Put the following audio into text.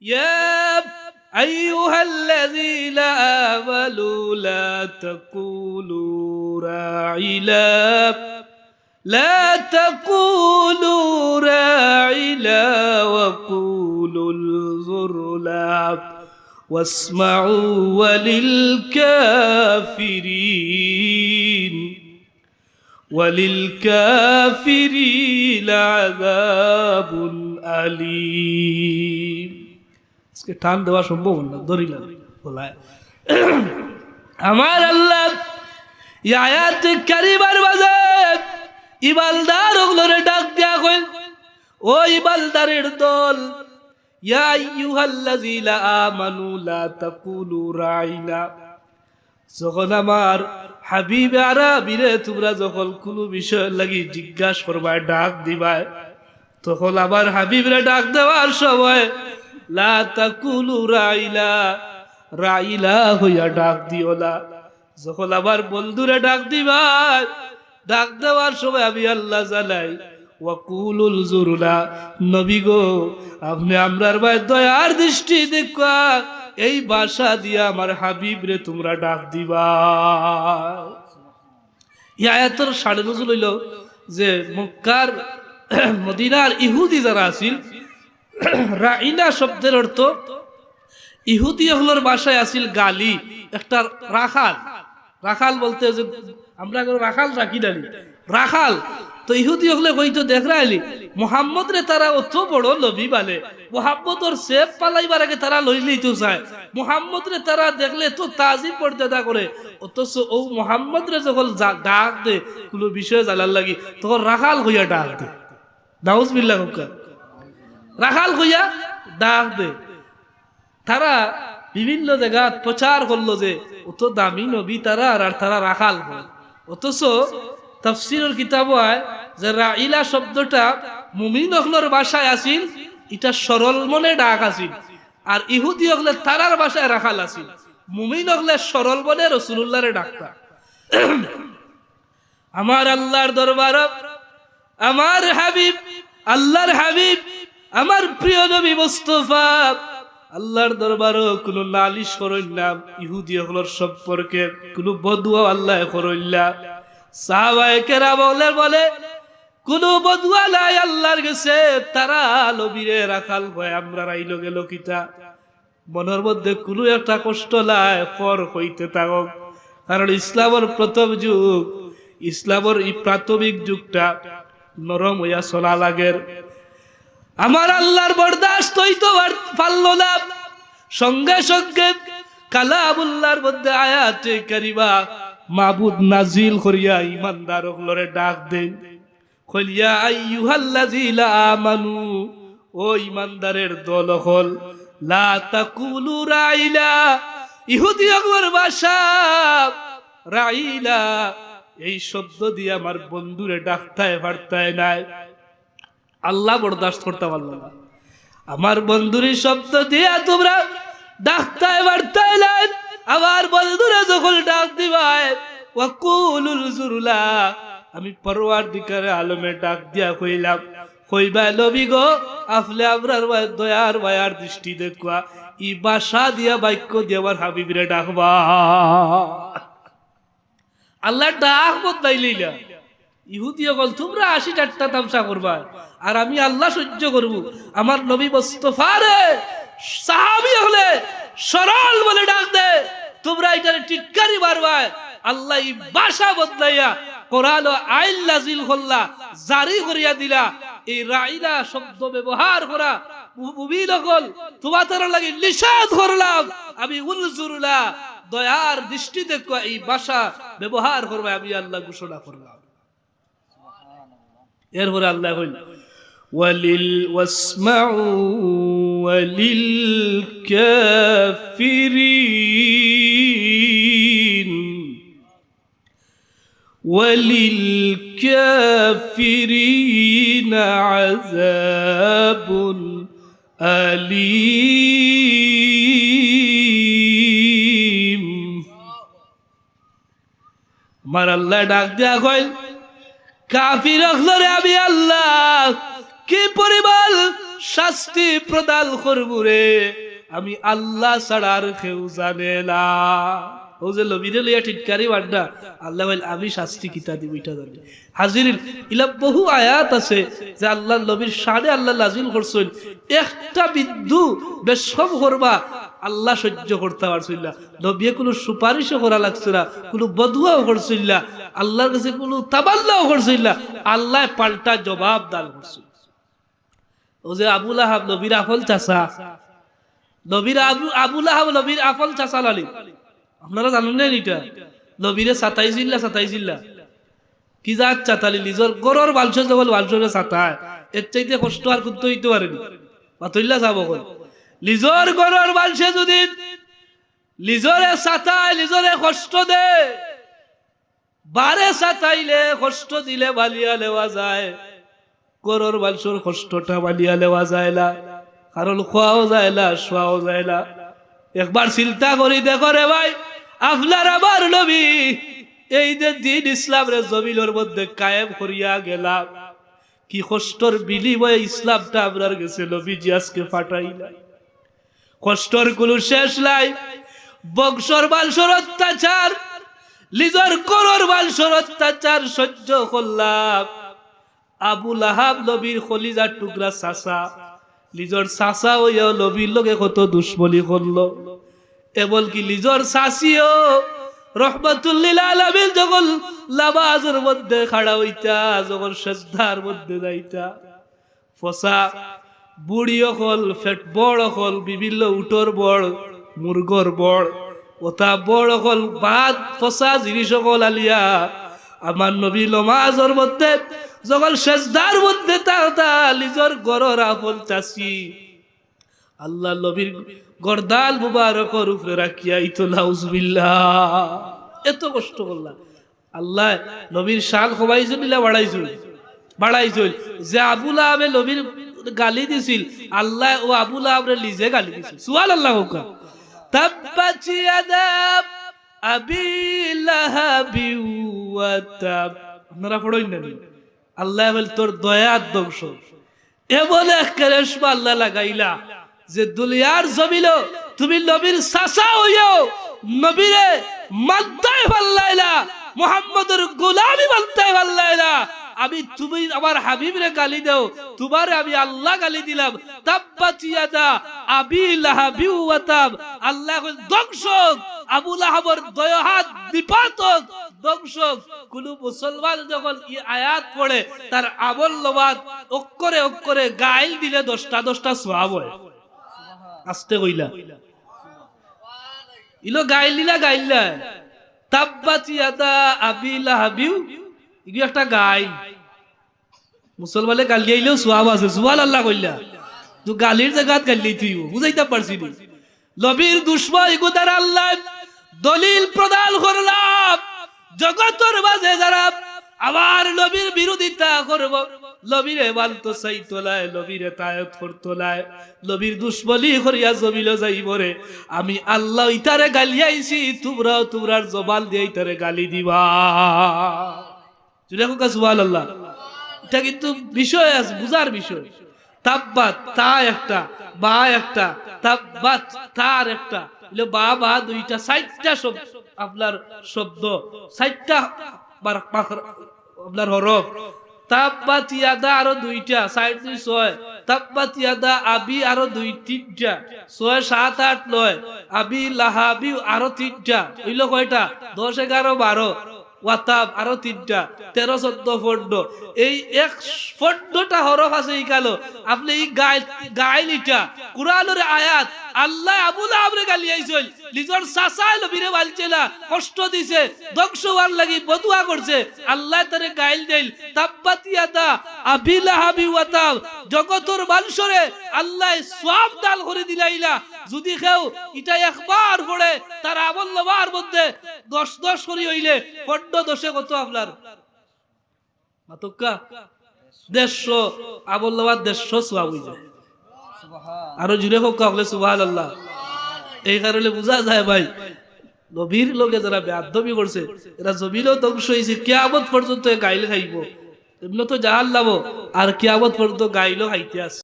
يا أيها الذين آمنوا لا تقولوا راعنا لا تقولوا راعنا وقولوا انظرنا واسمعوا وللكافرين عذاب أليم আজকে টান দেওয়া সম্ভব না দরিলাম বলায় আমার আল্লাহ এই আয়াত কারিমার মাঝে ইমানদার ওগুলোরে ডাক দেয়া কইল ও ইমানদারের দল ইয়া আইয়ুহাল্লাযীনা আমানু লা তাকুলু রাইনা যখন আমার হাবিব আরাবিরে তোমরা যখন কোনো বিষয় লাগি জিজ্ঞাসা করবা ডাক দিবা তখন আমার হাবিবরে ডাক দেওয়ার সময় লা তাকুলু রাইলা রাইলা হইয়া ডাক দিও না যখন আমার বন্ধুরে ডাক দিবা ডাক দেওয়ার সময় আমি আল্লাহ জানাই ওয়াকুলুল জুরুলা নবী গো আপনি আমরার ভাই দয়ার দৃষ্টি দেখা এই ভাষা দিয়া আমার হাবিবরে তোমরা ডাক দিবা। এই আয়াতের সাড়ে নজরুল হইল যে মক্কার মদিনার ইহুদি যারা আছিল রাইনা শব্দের অর্থ ইহুদি হলোর ভাষায় আছিল গালি একটা রাখাল রাখাল বলতে যে আমরা রাখাল রাখি ডালি রাখাল তো ইহুদি হলে হয়তো দেখরাইলি মোহাম্মদ রে তারা অত বড় নবী বলে মোহাম্মদর সেফ পালাইবার আগে তারা লইলেই তো চায় মোহাম্মদ রে তারা দেখলে তো তাজিম পর্যাদা করে অথচ ও মোহাম্মদ রে যখন ডাক দে কোনো বিষয় জানার লাগি তখন রাখাল হইয়া ডাক দে নাউজুবিল্লাহ রাখাল হইয়া ডাক দে তারা বিভিন্ন জায়গা প্রচার করলো যে অত দামি নবী তারা আর তারা রাখাল হয় অথচ তাফসীরের কিতাব হয় যে রাইলা শব্দটা মুমিন হকলের ভাষায় আছিল এটা সরল মনে ডাক আছিল আর ইহুদি হকলে তারার ভাষায় রাখাল আছিল মুমিন হকলে সরল মনে রাসূলুল্লাহরে ডাকতা। আমার আল্লাহর দরবার আমার হাবিব আল্লাহর হাবিব আমার প্রিয় নবী মুস্তাফা আল্লাহর দরবারও কোনো নালিশ করেন না ইহুদি হকলের সম্পর্কে কোনো বদুয়া আল্লাহ করেন না সাহাবায়ে কেরাম বলে কোন বদুয়া নাই আল্লাহর কাছে তারা নবীরে রাখাল হয় আমরা রাইলো গেল কিতা মনের মধ্যে কোনো একটা কষ্ট নাই পর হইতে থাকক কারণ ইসলামের প্রথম যুগ ইসলামের এই প্রাথমিক যুগটা নরম হইয়া চলা লাগের আমার আল্লাহর বরদাস্ত হইতো পারলো না সঙ্গে সঙ্গে কালামুল্লাহর মধ্যে আয়াতে কারিমা মাবুদ নাজিল করিয়া ইমানদার হলরে ডাক দেন কইয়া আইয়ুহাল্লাযীনা আমানু ও ইমানদারের দল হল লা তাকুলু রাইলা ইহুদি হকর ভাষা রাইলা এই শব্দ দিয়ে আমার বন্ধুরে ডাকতায় বার্তায় নাই আল্লাহ বরদাস্ত করতে পারলো না আমার বন্ধুরি শব্দ দিয়া তোমরা ডাকতায় বার্তায় নাই আমার বন্ধুরা যখন ডাক দিবাই ওয়াকুলুল জুরুলা আমি পরওয়ারদিগার আলমে ডাক দিয়া কইলাম কইবা নবী গো আপনি আমরার দয়ার মায়ার দৃষ্টি দেখবা ই ভাষা দিয়া বাক্য দিয়া আমার হাবিবরে ডাকবা আল্লাহ ডাক বদলাইলা ইহুদি বল তোমরা 80টা তামসা করবা আর আমি আল্লাহ সহ্য করব আমার নবী মুস্তাফা রে সাহাবী হলে সরল বলে ডাক দে তোমরা এটারে টিটকারি মারবা আল্লাহ এই ভাষা বদলাইয়া কোরআন ও আইন নাজিল করলা জারি করিয়া দিলা এই রাইনা শব্দ ব্যবহার করা মুমিন হল তোমাদের লাগি নিষেধ করলাম আমি উনজুরুলা দয়ার দৃষ্টি দেখো এই ভাষা ব্যবহার করবে আমি আল্লাহ ঘোষণা করলাম। এরপরে আল্লাহ কইল ওয়াসমাউ ওয়ালিল কাফিরিন আযাবুন আলীম। আমার আল্লাহ ডাক দেয়া কইল কাফির হলরে আমি আল্লাহ কি পরিমাণ শাস্তি প্রদান করব রে, আমি আল্লাহ ছাড়া আর কেউ জানে না। ও যে নবীরে লইয়া ঠিটকারি বাড্ডা, আল্লাহ বলে আমি শাস্তি কিতা দিব এটা জানি। হাজিরিন, ইলা বহু আয়াত আছে যে আল্লাহ নবীর শানে আল্লাহ নাজিল করছেন। একটা বিন্দু বেশম করবা আল্লাহ সহ্য করতে পারছিল না। নবী কোনো সুপারিশও করা লাগছে না, কোনো বদুয়াও করছিল না, আল্লাহর কাছে কোনো তাবাল্লাও করছিল না, আল্লাহ পাল্টা জবাব দান করছিল। ও যে আবু লাহাব নবীর আফল চাচা, নবীর আবু লাহাব নবীর আফল চাচা লালি, আপনারা জানেন না এটা? নবীরে সাতাইছিল্লা কি যা চাতালি নিজের গরর বালছ যখন বালছরে সাতায়, এর চাইতে কষ্ট আর করতে হইতে পারেনি। বাতইল্লা যাব নিজের গরর বালছে যদি নিজরে সাতায়, নিজরে কষ্ট দে, বারে সাতাইলে কষ্ট দিলে বালিয়া লেওয়া যায়, গরর বালছর কষ্টটা বালিয়া লেওয়া যায় না, কারণ খোয়াও যায় না, শোয়াও যায় না। একবার চিন্তা করি দেখো রে ভাই, আপনার আমার নবী এই যে দিন ইসলামের জমিনের মধ্যে কায়েম করিয়া গেলাম, কি কষ্টর বিনিময়ে ইসলামটা আপনার কাছে নবীজি আজকে পাঠাইলা। কষ্টর কোনো শেষ নাই। বংশর বালসর অত্যাচার, নিজের করর বালসর অত্যাচার সহ্য করলাম। আবু লাহাব নবীর খলিজার টুকরা চাচা, নিজের চাচা হইয়া নবীর লগে কত দুশ্মনী করলো। এমনকি নিজের চাচিও রহমাতুল্লিল আলামিন যখন নামাজের মধ্যে খাড়া হইতা, যখন সেজদার মধ্যে যাইতা, ফসা বুড়ি অকল, ফেট বড় অকল, বিভিন্ন উটর বড়, মুরগর বড়, ওটা বড় অকল, ভাত ফসা জিনিস অকল আলিয়া আমার নবী নামাজের মধ্যে যখন সেজদার মধ্যে তা নিজের গরর আপন চাচি আল্লাহ নবীর গর্দাল মুবারকর উপরে রাখিয়া ইতলা উজবিল্লাহ, এত কষ্ট করলাম। আল্লাহ নবীর শান খবাইছো নিলা বাড়াইছিল। যে আবু লাহাবে নবীর গালি দিছিল, আল্লাহ ও আবু লাহাবরে নিজে গালি দিছিল। সুবহানাল্লাহ। তাব্বাত ইয়াদা আবি লাহাবি ওয়া তাব। আপনারা পড়েন না? আল্লাহ বল তোর দয়ার ধ্বংস। এমন এক কেরেশমা আল্লাহ লাগাইলা যে দুনিয়ার জমিল তুমি নবীর চাচা হইও নবীরে মানতেই পারলাইলা, মুহাম্মদের গোলামি মানতেই পারলাইলা। আমি তুমি আমার হাবিবরে গালি দাও, তোমারে আমি আল্লাহ গালি দিলাম। তাব্বাত ইয়াদা আবি লাহাবি ওয়া তাব। আল্লাহ ধ্বংসক, আবু লাহাবের দয় হাত নিপাতক, ধ্বংসক। কোন মুসলমান যখন এই আয়াত পড়ে তার আমল নামাত অক্ষরে অক্ষরে গাইল দিলে 10টা সওয়াব হয়। আস্তে কইলা ইলো গাইল্লা তাব্বাত ইয়াদা আবি লাহাবিউ, ইগি একটা গাই মুসলমানে গালি আইলেও সওয়াব আছে। সুবহানাল্লাহ কইলা তো গালির জায়গাত গালি তুই বুঝাইতে পারছি না। নবীর দুশমন ইগুদার আল্লাহ দলিল প্রদান করলাম, জগতের মাঝে যারা আবার নবীর বিরোধিতা করব, নবীরে মানতো চাইতলায়, নবীরে তায়ত করতলায়, নবীর দুশ্মনী করিয়া জমিল যাইবরে, আমি আল্লাহ ইতারে গালিয়াইছি, তোমরাও তোমরার জবান দিয়ে ইতারে গালি দিবা। সুবহানাল্লাহ। এটা কিন্তু বিষয় আছে, বুঝার বিষয়। তাব্বাত তা একটা, বা একটা, তাব্বাত তার একটা, বা বা দুইটা, 4টা শব্দ আপনার শব্দ, 4টা আপনার হরফ। তাব্বাত ইয়াদা আরো 2টা, 4 2 6। তাব্বাত ইয়াদা আবি আরো 2 3টা, 6 7 8 9। আবি লাহাবি আরো 3টা, হইল কয়টা? 10 11 12। ওয়াতাব আরো 3টা, 13 14 14। এই 14টা হরফ আছে এই কালো। আপনি এই গাইলিটা কুরআনের আয়াত আল্লাহ আবু লাহাবরে গালিয়াইছিল, নিজের চাচাই নবীরে বালছেলা, কষ্ট দিছে, ধ্বংস হওয়ার লাগি বদুয়া করছে, আল্লাহ তারে গাইল দেল। তাব্বাত ইয়াদা আবি লাহাবি ওয়া তাব। জগতের মানুষরে আল্লাহ সওয়াব দান করে দিলাইলা। যদি কেউ এটা একবার পড়ে তার আমল নামার মধ্যে 10 করি হইলে 14 10 কত আপনার মাতকা 150 আমল নামার 150 সওয়াব হই যায়। আরো জুড়ে হোক কাকলে সুবহানাল্লাহ। এই কারণে বোঝা যায় ভাই, নবীর লোকে যারা বেয়াদবি করছে এরা জমিনও ধ্বংস হয়েছে, কিয়ামত পর্যন্ত গাইল খাইব। এমনি তো জাহান্নাম, আর কিয়ামত পর্যন্ত গাইলও খাইতে আছে।